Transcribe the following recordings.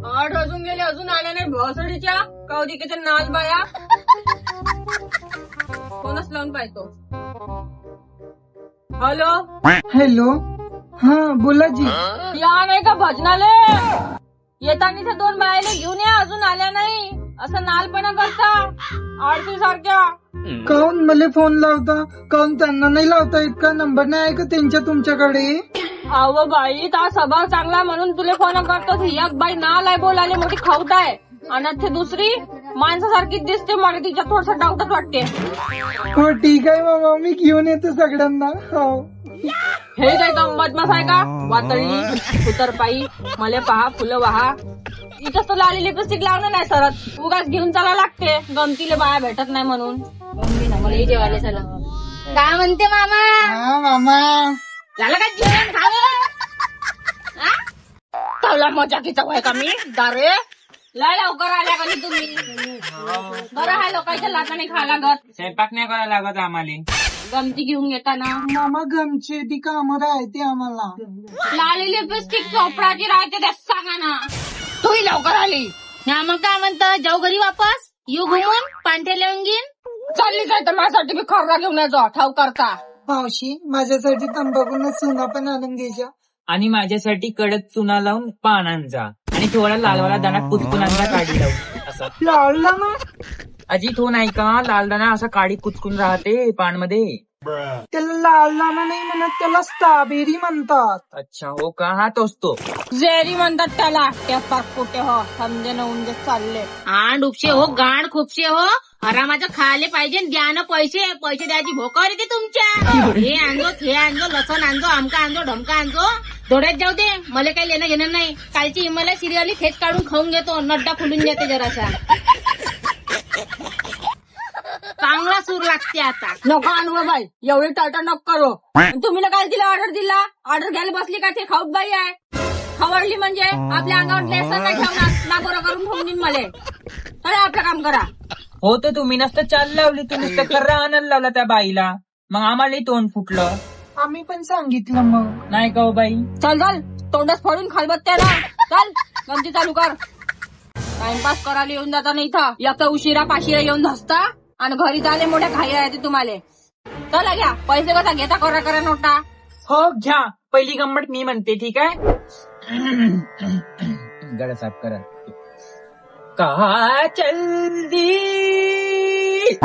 8 वाजून गेले अजून आल्या नाही भोसडीच्या कवधी किती नाच बाया. कोणच लावून पाहतो. हॅलो हॅलो, हा बोला जी. या नाही का भजनाले येताना त्या 2 बायाले घेऊन या अजून आल्या नाही. असं नालपणा करता आरती सारख्या. काऊन मला फोन लावता? काऊन त्यांना नाही लावता येत का? नंबर नाही आहे का त्यांच्या तुमच्याकडे? अव बाई ता स्वभाव चांगला म्हणून तुले फोन करतो. एक बाई नाल आहे बोलाले मोठी खाऊट आहे आणि ते दुसरी माणसासारखीच दिसते. मला तिच्या थोडस डाऊटच वाटते. हो ठीक आहे मामा, मी घेऊन येतो सगळ्यांना. हो हे काय का बदमाश आहे का? वातळी उतरपाई मला पहा फुलं वाहा. इथंच तर लाली लिपस्टिक लावणं नाही सरत. उगाच घेऊन चाला लागते गमतीले बाया भेटत नाही म्हणून. मला जेवायला चला. काय म्हणते मामा? हा मामा, झालं का जेवण खावं? चावला मजाकीचा वय का मी दारे? लय लवकर आल्या का तुम्ही? बरं आहे लोकांच्या लाटाने खा लागत. स्वयंपाक नाही करायला लागत आम्हाला. गमती घेऊन घेताना मामा गमचे ती कामं राहते आम्हाला. लाली लिपस्टिक चोपडाची राहते त्या सांगा ना. तूही लवकर आली. मग काय म्हणतं जाऊ घरी वापस? येऊ घुमून पांढरे लेवंगीन चालली जाय तर माझ्यासाठी मी खर्रा घेऊन यायचो ठाव करता. मावशी माझ्यासाठी तंबाखून चुना पण आणून घ्यायच्या. आणि माझ्यासाठी कडक चुना लावून पान आणजा आणि थोडा लालवाला दाणा कुचकून आणजा काढी लावून. असा लावला ना अजी तो नाही का लाल दाणा असा काडी कुचकून राहते पान मध्ये. त्याला लाल नाना नाही म्हणत, त्याला स्ट्रॉबेरी म्हणतात. अच्छा हो का? हा तोच तो. जेरी म्हणतात त्याला. त्या पाक कुठे हो समजे न उंजे चालले. आण उपशे हो गाण खूपशे हो. आरामाचं खायला पाहिजे द्या ना पैसे. पैसे द्यायची भोकावर येते तुमच्या. हे आणजो हे आणजो लसण आणजो आमका आणजो ढमका आणजो. थोड्यात जाऊ दे मला काही लेणं घेणं नाही. कालची मला सिरियली थेट काढून खाऊन घेतो. नड्डा फुलून जाते जरासा. चांगला सूर लागते आता. नको आणू बाई एवढी टाटा नको करू. तुम्ही काय दिला ऑर्डर दिला? ऑर्डर घ्यायला बसली का? ते खाऊत बाई आहे. खवडली म्हणजे आपल्या अंगावर लेसन नाही ठेवणार. ना बरं करून ठेवून देईन मला. अरे आपलं काम करा. हो तर तुम्ही नसतं चाल लावली. तुम्ही नुसतं खर्रा आणायला लावला त्या बाईला. मग आम्हालाही तोंड फुटलं. आम्ही पण सांगितलं मग. नाही का हो बाई? चल चल तोंडच फोडून खालबत्त्याला. चल गमती चालू कर. टाइमपास करायला येऊन जाता नाही इथं. एक तर उशिरा पाशिरा येऊन धसता आणि घरी झाले मोठ्या घाई येते तुम्हाला. चला घ्या पैसे कसा घेता करा करा नोटा. हो घ्या. पहिली गंमत मी म्हणते ठीक आहे. गळा साफ करा. कहा चल दी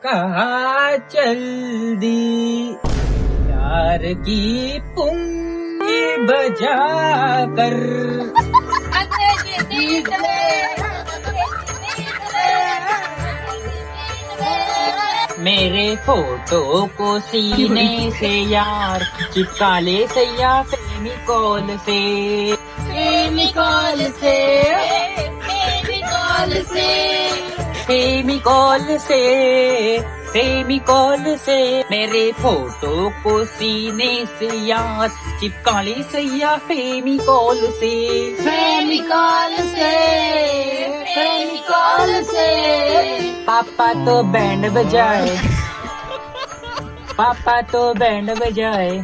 कहा चल दी यार की पुंगी बजा कर. मेरे फोटो को सीने से यार चिपका ले सैया फेविकॉल से. फेविकॉल से फेविकॉल से फेविकॉल से फेविकॉल से मेरे फोटो को सीने से यार चिपका ले सैया फेविकॉल से. फेविकॉल से फेविकॉल से. पापा तो बैंड बजाए पापा तो बैंड बजाए.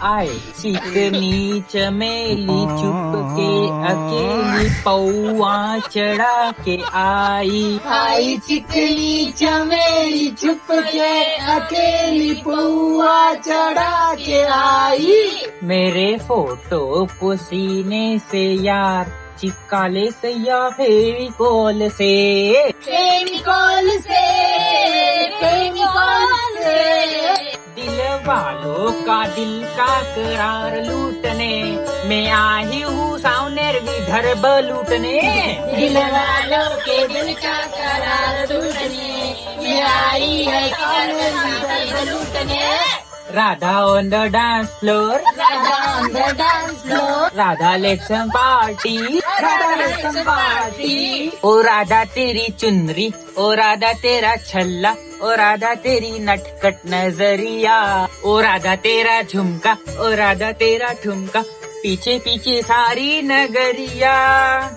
आए चिकनी चमेली चुप के अकेली पौआ चढ़ा के आई. आई चिकनी चमेली चुप के अकेली पौआ चढ़ा के आई. मेरे फोटो को सीने से यार चिपका ले सैया फेविकॉल से. फेविकॉल से फेविकॉल से. दिल वालों का दिल का करार लूटने मैं आई हूँ सावनेर विदर्भ लूटने. दिल वालों के दिल का करार लूटने मैं आई है विदर्भ लूटने. Radha on the dance floor. Radha on the dance floor. Radha let's some party. Radha let's some party. ओ राधा तेरी चुनरी ओ राधा तेरा छल्ला ओ राधा तेरी नटखट नजरिया ओ राधा तेरा झुमका ओ राधा तेरा ठुमका पीछे पीछे सारी नगरिया.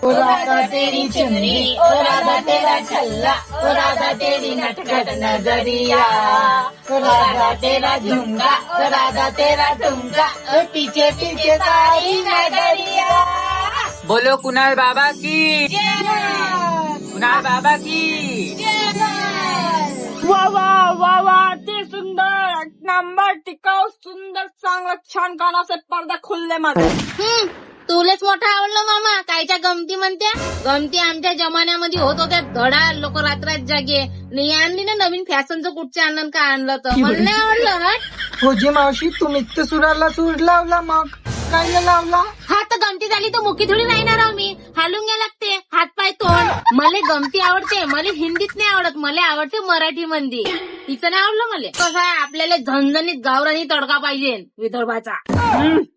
ओ राधा तेरी चुनरी ओ राधा तेरा छल्ला ओ राधा तेरी नटखट नजरिया ओ राधा तेरा झुमका ओ राधा तेरा ठुमका पीछे पीछे सारी नगरिया. बोलो कुणाल बाबा की, कुणाल बाबा की. वा वा वा वा, ते सुंदर, एक नंबर, टिकाऊ, सुंदर, चांगलं, छान गाण्याचे पडदा खुलले माझे. तुलेच मोठा आवडलं मामा. कायच्या गमती म्हणत्या? गमती आमच्या जमान्यामध्ये होत होत्या. धडा लोक रात्रात जागे. नाही आणली ना नवीन फॅशनचं कुठच्या आनंद का आणलं तर मला नाही आवडलं. फौजी मावशी तुम्हीच तर सुराला सूर लावला, मग काय लावला? हा तर गमती झाली तर मुकी थोडी राहणार आहो मी. हालून घ्या लागते हात पाय तोंड. मला गमती आवडते, मला हिंदीत नाही आवडत, मला आवडते मराठी मध्ये. तिचं नाही आवडलं मला. कसं आहे आपल्याला झणझणीत गावरानी तडका पाहिजे विदर्भाचा.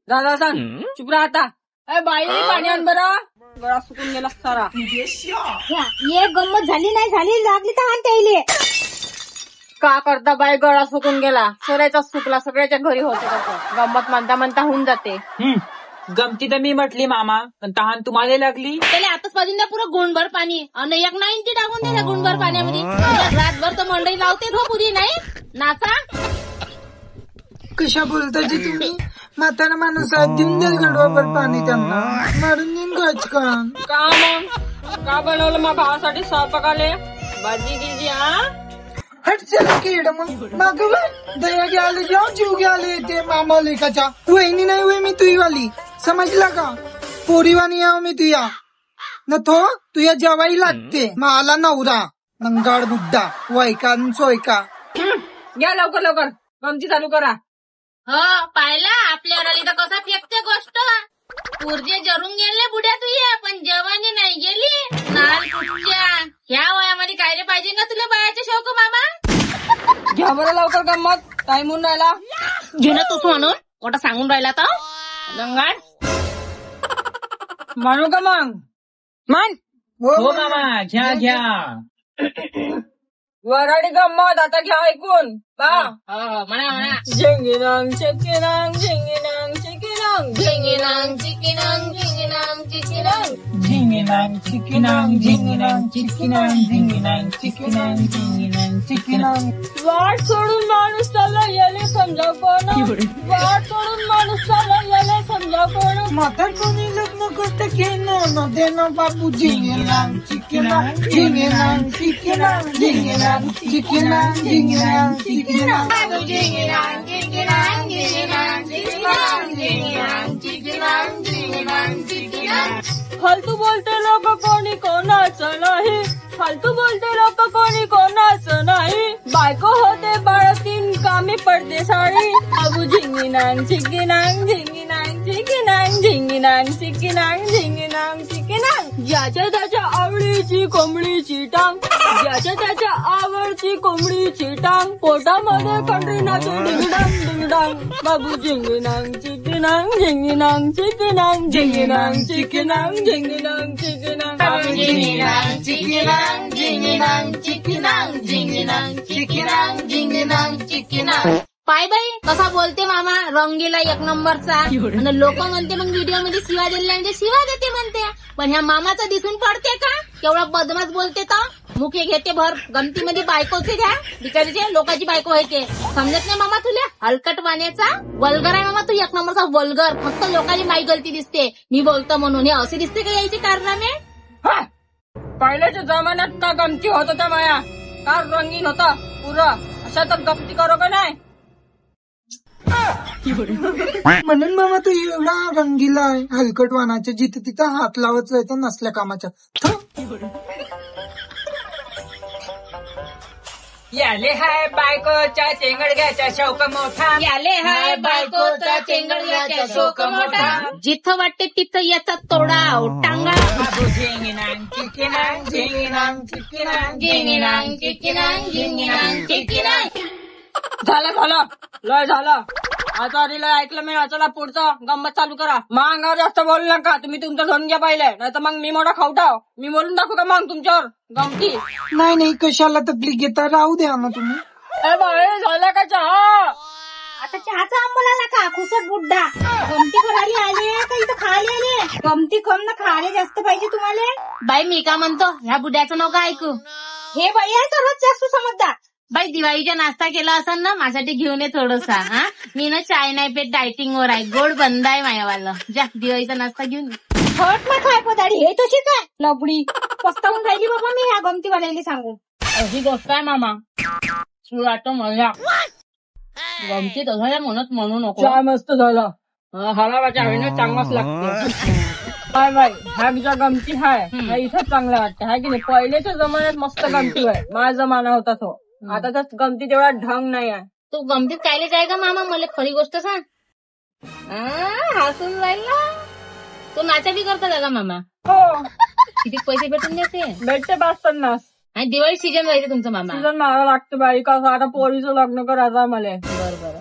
दादा सांग चुप राहता. बाई पाणी आण बरं, गळा सुकून गेला सारा. ये गंमत झाली नाही झाली लागली तर आणता येईल. का करता बाई, गळा सुकून गेला. सगळ्याचा सुकला, सगळ्याच्या घरी होते तसं. गंमत म्हणता म्हणता होऊन जाते. गमती तर मी म्हटली मामा, पण तहान तुम्हाला लागली. त्याला आताच पाहिजे ना पुरं गुणभर पाणी आणि 190 टाकून द्या गुणभर पाण्यामध्ये. रातभर तर मंडई लावते हो पुरी नाही नाचा. कशा बोलता जी तुम्ही? म्हातारा माणूस आहे, देऊन द्याल गडवाभर पाणी त्यांना, मारून देईन गचकन. का मग का बनवलं मग भावासाठी स्वयंपाकाले भाजी गिजी? हट चला केड मग माग दया घ्यायला जाऊ, जीव घ्यायला येते मामा लेखाच्या. वहिनी नाही होय मी तुही वाली, समजला का? पोरीवानी याव मी तुया न तो तुया जेवाई लागते. मला नवरा नंगाड बुड्डा वयका सोयका. घ्या लवकर लवकर गमती चालू करा. हो पाहिला आपल्या रली तर कसा फेकते गोष्ट. ऊर्जे जरून गेले बुड्या तुया, पण जवानी नाही गेली. नाल कुठच्या ह्या वयामध्ये काय रे पाहिजे ना तुला बाळाचे शौक मामा. घ्या बरं लवकर गंमत, टाइम होऊन राहिला. घे ना तूच म्हणून मोठा सांगून राहिला तर गंगाड. म्हणू का मग मान? हो मामा, घ्या घ्या. वराडी गंमत आता घ्या ऐकून. बा म्हणा म्हणा. झिंगिनांग चिकिनांग झिंगिनांग चिकिनांग झिंगिनांग चिकिनांग झिंगिनांग चिकिनांग झिंगिनांग चिकिनांग झिंगिनांग चिकिनांग झिंगिनांग चिकिनांग झिंगिनांग चिकिनांग. वाट सोडून माणूस चालला याले समजा कोण. वाट सोडून माणूस चालला याले समजा कोण. म्हातार कोणी लग्न करते घेणं देणं बाबू. झिंगिनांग चिकिनांग झिंगिनांग चिकिनांग झिंगिनांग चिकिनांग झिंगिनांग चिकिनांग. झिंगिनांग चिकिनांग झिंगिनांग चिकिनांग झिंगिनांग चिकिनांग झिंगिनांग चिकिनांग. फालतू बोलते लोक कोणी कोणाचं नाही. फालतू बोलते लोक कोणी कोणाचं नाही. बायको होते बाळतीन कामी पडते साडी. अबू झिंगिनांग चिकिनांग झिंगिनांग चिकिनांग झिंगिनांग चिकिनांग झिंगिनांग चिकिनांग. ज्याच्या त्याच्या आवडीची कोंबडीची टांग. ज्याच्या त्याच्या आवडची कोंबडीची टांग. पोटामध्ये कंट्री नाचून डिंगडांग डिंगडांग. बाबू झिंगिनांग चिकिनांग झिंगिनांग चिकिनांग झिंगिनांग चिकिनांग झिंगिनांग चिकिनांग. झिंगिनांग चिकिनांग झिंगिनांग चिकिनांग झिंगिनांग चिकिनांग झिंगिनांग चिकिनांग. पाय बाई कसा बोलते मामा, रंगीला एक नंबरचा. आणि लोक म्हणते मग व्हिडिओ मध्ये शिवा दिल्या म्हणजे शिवा देते म्हणते. पण ह्या मामाचं दिसून पडते का केवढा बदमाश बोलते तर. मुखे घेते भर गमतीमध्ये बायकोचे घ्या बिचारीचे लोकांची बायको व्हायचे. समजत नाही मामा तुला हलकट वाण्याचा. वल्गर आहे मामा तू, एक नंबरचा वल्गर. फक्त लोकांची बाई गलती दिसते मी बोलतो म्हणून. हे असे दिसते का यायचे कारनामे? पहिल्याच्या जमान्यात का गमती होत होत्या माया, का रंगीन होता पुरं. अशा तर गमती करो का नाही. म्हणून मामा तू एवढा रंगीला आहे हलकट वानाच्या, जिथे तिथं हात लावत जायचं नसल्या कामाच्या. याले हाय बायकोच्या चेंगडग्याचा शौक मोठा. याले हाय बायकोचा चेंगडग्याचा शोक मोठा. जिथं वाटते तिथं याचा तोडा टांगा. बाबू झिंगिनांग चिकिनांग झिंगिनांग चिकिनांग झिंगिनांग चिकिनांग झिंगिनांग चिकिनांग. झालं झालं लय झालं. आता लय ऐकलं मी. चला पुढचं गंमत चालू करा. मग अंगावर जास्त बोलू नका. तुम्ही तुमचं धन घ्या पाहिजे, नाही तर मग मी मोठा खावटाव. मी बोलून दाखवू का मग तुमच्यावर गमती? नाही नाही कशाला तकलीफ घेता, राहू द्या ना तुम्ही. ए बाई झालं का चहा? आता चहाचा अंमल आला का खुसट बुड्डा. गमती करायला आले का इथं खायला आले? गमती कम ना खायला जास्त पाहिजे तुम्हाला. बाई मी का म्हणतो ह्या बुड्याचं नका ऐकू. हे बाई आहे सर्वात जास्त समजदार. बाई दिवाळीचा नाश्ता केला असेल ना माझ्यासाठी घेऊन ये थोडसा. हा मी ना चाय नाही पेट डायटिंग वर आहे. गोड बंद आहे मायावालं. जा दिवाळीचा नाश्ता घेऊन ये. हट ना काय पदाडी हे तशीच आहे लबडी पस्तावून राहिली बाबा मी ह्या गमतीवाल्याला सांगून. अशी गोष्ट आहे मामा. तू आता मजा गमती तसं म्हणत म्हणू नको. चहा मस्त झाला. हलावाच्या हवेनं चांगलाच लागते. काय बाई ह्या ज्या गमती हाय ह्या इथंच चांगल्या वाटतं हाय की नाही. पहिलेच्या जमान्यात मस्त गमती आहे. माझा जमाना होता तो. आता तर गमती तेवढा ढंग नाही आहे. तू गमतीत कायले जाय का मामा मला खरी गोष्ट सांग. हसून राहिला तू नाचा बी करता का मामा. हो किती पैसे भेटून देते भेटते 5-50. आणि दिवाळी सीजन राहते तुमचं मामा. सीझन मारा लागतं बाई. कसं आता पोरीचं लग्न करायचं आहे मला. बरोबर.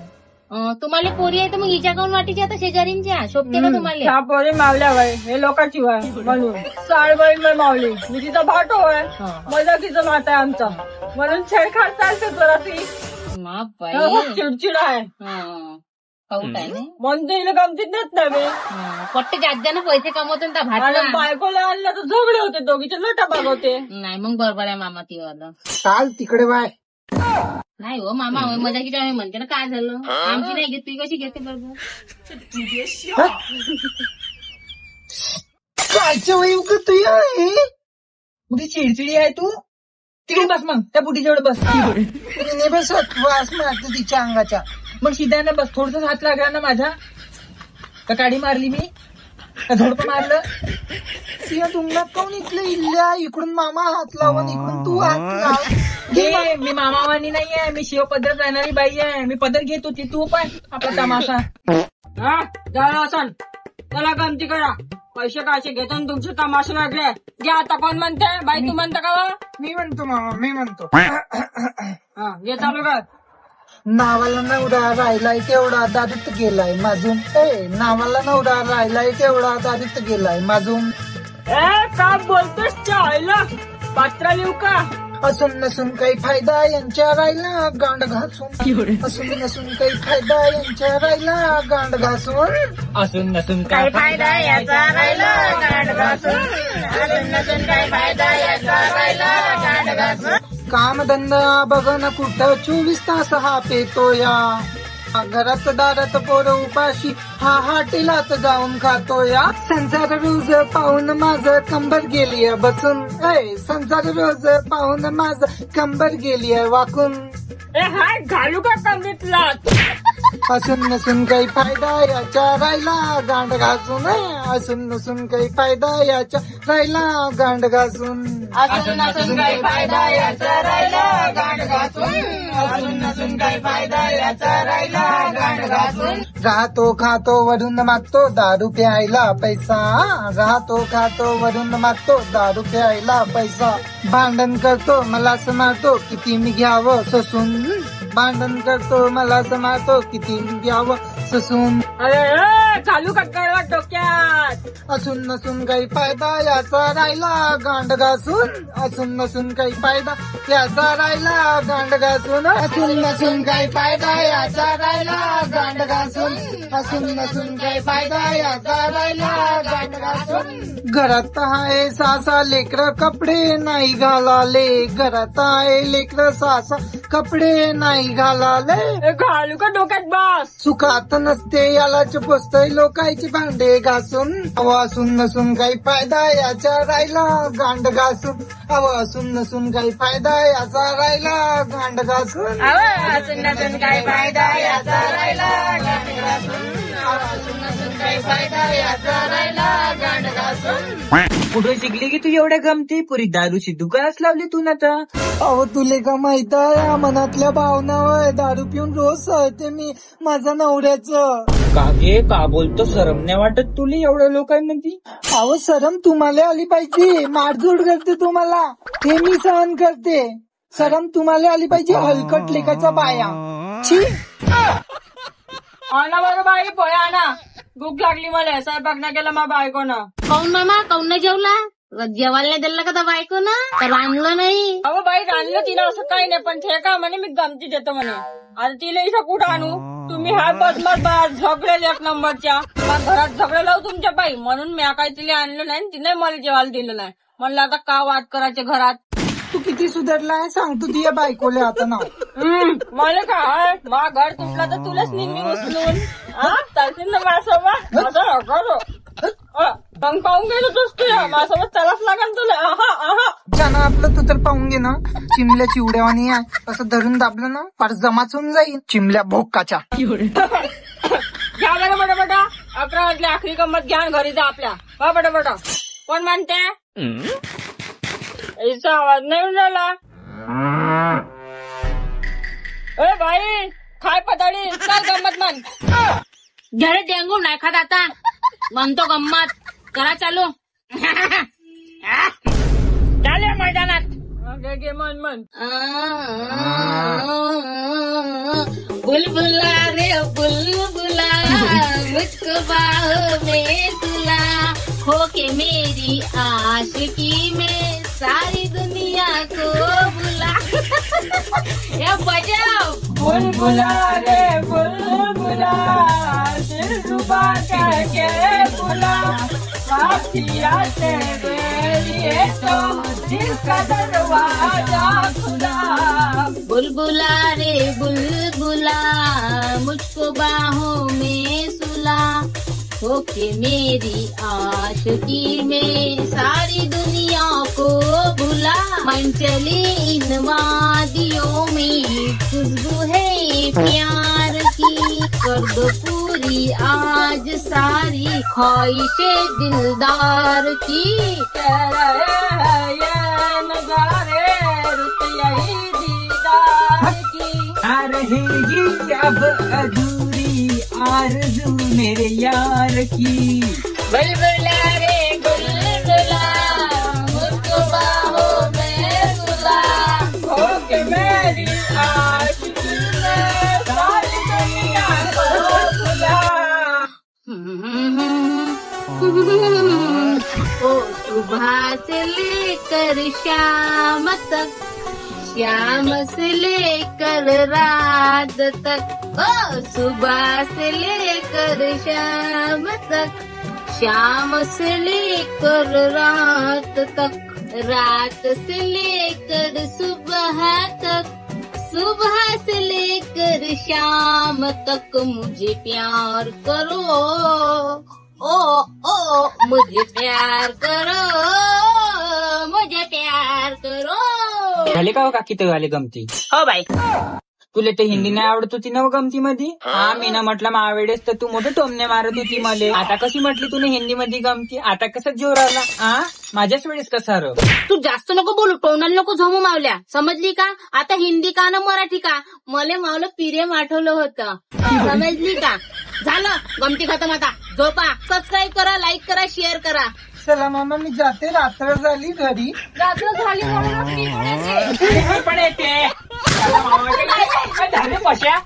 तुम्हाला पोरी आहे तर मग हिच्या काऊन वाटीची आता शेजारींच्या शोभते का तुम्हाला. ह्या पोरी मावल्या बाई हे लोकांची वाय म्हणून साळबाई बाई मावली. मी तिचा भाटो आहे. मजा तिचं नातं आहे आमचा म्हणून छेडछाड चालते जराशी. खूप चिडचिड आहे. खाऊट आहे ना म्हणते हिला गमतीत देत नाही मी. पट्टे जाद्यानं पैसे कमवतो ना भात. बायकोला आणलं तर झगडे होते दोघीचे लोटा भाग होते. नाही मग बरोबर आहे मामा ती वाला. चाल तिकडे बाय. नाही हो मामा मजाकीच्या म्हणते ना काय झालं. आमची नाही घेत तू कशी घेते बरोबर. कायच्या वय उग तू आहे पुढे चिडचिडी आहे तू. तिकडे बस मग त्या पुढीजवळ बस. नाही बसत वास मारतो तिच्या अंगाच्या. मग शिद्यानं बस. थोडस हात लागला ना माझा का काडी मारली मी का झोडपं मारलं. तिला तुंगणात काऊन इथलं इल्ल्या इकडून मामा हात लावून इकडून तू हात लाव. मी मामावानी नाहीये. मी शिव पदर राहणारी बाई आहे. मी पदर घेत होती तू पाय आपला तमाशा. झालं असं त्याला गमती करा. पैसे कायचे घेतो ना तुमचे तमाशे लागले. घे आता कोण म्हणते बाई तू म्हणता का. मी म्हणतो मामा मी म्हणतो. घे चालू कर. नावाला नवरा राहिलाय तेवढा दारीत गेलाय माझून. नावाला नवरा राहिलाय तेवढा दारीत गेलाय माझून. काय बोलतोस चायला पात्रा लिहू का. असून नसून काही फायदा यांच्या राहिला गांड घासून. असून नसून काही फायदा यांच्या राहिला गांड घासून. असून नसून काय फायदा याचा राहिला गांड घासून. असून नसून काय फायदा याचा राहिला गांड घासून. कामधंदा बघ ना कुठं 24 तास हा पेतो या. घरात दारात पोरं उपाशी हा हॉटेलात जाऊन खातो या. संसार रोज पाहून माझं कंबर गेली बसून. संसार रोज पाहून माझं कंबर गेली वाकून. हाय घालू का कमीतला. असून नसून काही फायदा याच्या राहिला गांड घासून. असून नसून काही फायदा याच्या राहिला गांड घासून. असून नसून काही फायदा याचा राहिला गांड घासून. असून नसून काही फायदा याचा राहिला गांड घासून. राहतो खातो वरून मागतो दारू प्यायला पैसा. राहतो खातो वरून मागतो दारू प्यायला पैसा. भांडण करतो मला मारतो किती मी घ्यावं ससून. भांडण करतो मला मारतो किती मी घ्यावं ससून. अरे चालू का कळवा डोक्यात. असून नसून काही फायदा याचा राहिला गांड घासून. असून नसून काही फायदा याचा राहिला गांड घासून. असून नसून काही फायदा याचा राहिला गांड घासून. असून नसून काही फायदा याचा राहिला गांड घासून. घरात आहे सासा लेकर कपडे नाही घालाले. घरात आहे लेकर सासा कपडे नाही घालाले. घालू का डोक्यात बस. सुखात नसते यालाच पोचतय लोकांची भांडे घासून. असून नसून काही फायदा याचा राहिला गांड घासून. असून नसून काही फायदा याचा राहिला गांड घासून. असून नसून काही फायदा याचा राहिला गांड घासून. असून नसून काही फायदा याचा राहिला गांड घासून. कुठे शिकली की तू एवढ्या गमती. पुरी दारूची दुकानच लावली तू ना आता. अहो तुले का माहित आहे मनातल्या भावना वय. दारू पिऊन रोज सहते मी माझ्या नवऱ्याचं. कागे का बोलतो. शरम नाही वाटत तुला एवढ्या लोकांमध्ये. अहो शरम तुम्हाला आली पाहिजे. मारझोड करते तुम्हाला हे मी सहन करते. शरम तुम्हाला आली पाहिजे. हलकट लेखाच्या बाया छी. आणा बरं बाई पोया आणा. भूक लागली मला. स्वयंपाक नाही केला मा बायकोनं. काऊन मामा काऊन नाही जेवला. जेवायला नाही दिलं का त्या बायको ना तर रांधलं नाही. अहो बाई आणलं तिनं असं काही नाही पण ठेका म्हणे मी गमती देतो म्हणे. आता तिला इथं कुठं आणू. तुम्ही हा बदमाश बाहेर झगडेल 1 नंबरच्या. घरात झगडे लावू तुमच्या बाई म्हणून मी काही तिला आणलं नाही. तिने मला जेवायला दिलं नाही. म्हणलं आता का वाद करायचे घरात. तू किती सुधारलाय सांगतो तुझ्या बायकोले आता नाव. मला काय मा घर तुटलं तर तुलाच नेहमी उचलून. चालतील ना माझ्यासोबत. असं नको. मग पाहून गेलो तूच तुझ्या माझ्यासोबत चलाच लागेल तुला. आहा आहा. ज्यानं आपलं तू तर पाहून घे ना, चिमल्या चिवड्यावानी आहे, असं धरून दाबलं ना फार जमाच होऊन जाईल चिमल्या भोकाच्या. घ्या बरं बटा 11 वाजले, आखरी गंमत घ्या आणि घरी जा आपल्या. हा बटा कोण म्हणते? याचा आवाज नाही येऊन राहिला. ए बाई खाय पताडी, चल गंमत म्हण. घरे डेंगू नाही खात आता, म्हणतो गंमत करा चालू. चालू मैदानात. घे म्हण. बुलबुला रे बुलबुला, मुझको बाहों में तुला, खो के मेरी आशिकी में सारी दुनिया को बुला. या बजाओ. बुलबुला रे बुलबुला, दिल रुबा करके बुला, वापिया तेरे लिए तो दिल का दरवाजा खुला. बुलबुला रे बुलबुला, मुझको बाहों में सुला, होके मेरी आशिकी में सारी दुनिया को भुला. मन चले इन वादियों में खुशबू है प्यार की, कर दो पूरी आज सारी ख्वाहिशें दिलदार की. तेरा ये नजारे रुत यही दीदार की. आ रहेगी अब अधूरी आरज़ू मेरे यार की. बुलबुला रे बुलबुला, मुझको बाहों में सुला. होके मेरी आशिकी में सारी दुनिया को खुला. ओ सुबह से लेकर शाम तक, शाम से लेकर रात तक. ओ सुबह से लेकर शाम तक, शाम से लेकर रात तक, रात से लेकर सुबह तक, सुबह से लेकर शाम तक मुझे प्यार करो. ओ मुझे प्यार करो, मुझे प्यार करो. झाले का हो काकी ते वाले गमती? हो बाई. तुला ते हिंदी नाही आवडत होती ना गमती मध्ये? हा मी ना म्हटलं मावेळेस तर तू मोठे टोमने मारत होती मले. आता कशी म्हटली तुने हिंदी मध्ये गमती? आता कसं जोर आला? माझ्याच वेळेस कसा र? तू जास्त नको बोलू, टोनाला नको झोमू मावल्या, समजली का? आता हिंदी का ना मराठी का, मले मावलं पिरेम आठवलं होतं, समजली का? झालं गमती खतम. आता झोपा. सबस्क्राईब करा, लाईक करा, शेअर करा. चला मामा मी जाते, रात्र झाली घरी. रात्र झाली म्हणूनच मी इकडे पण येते. झाले पश्या.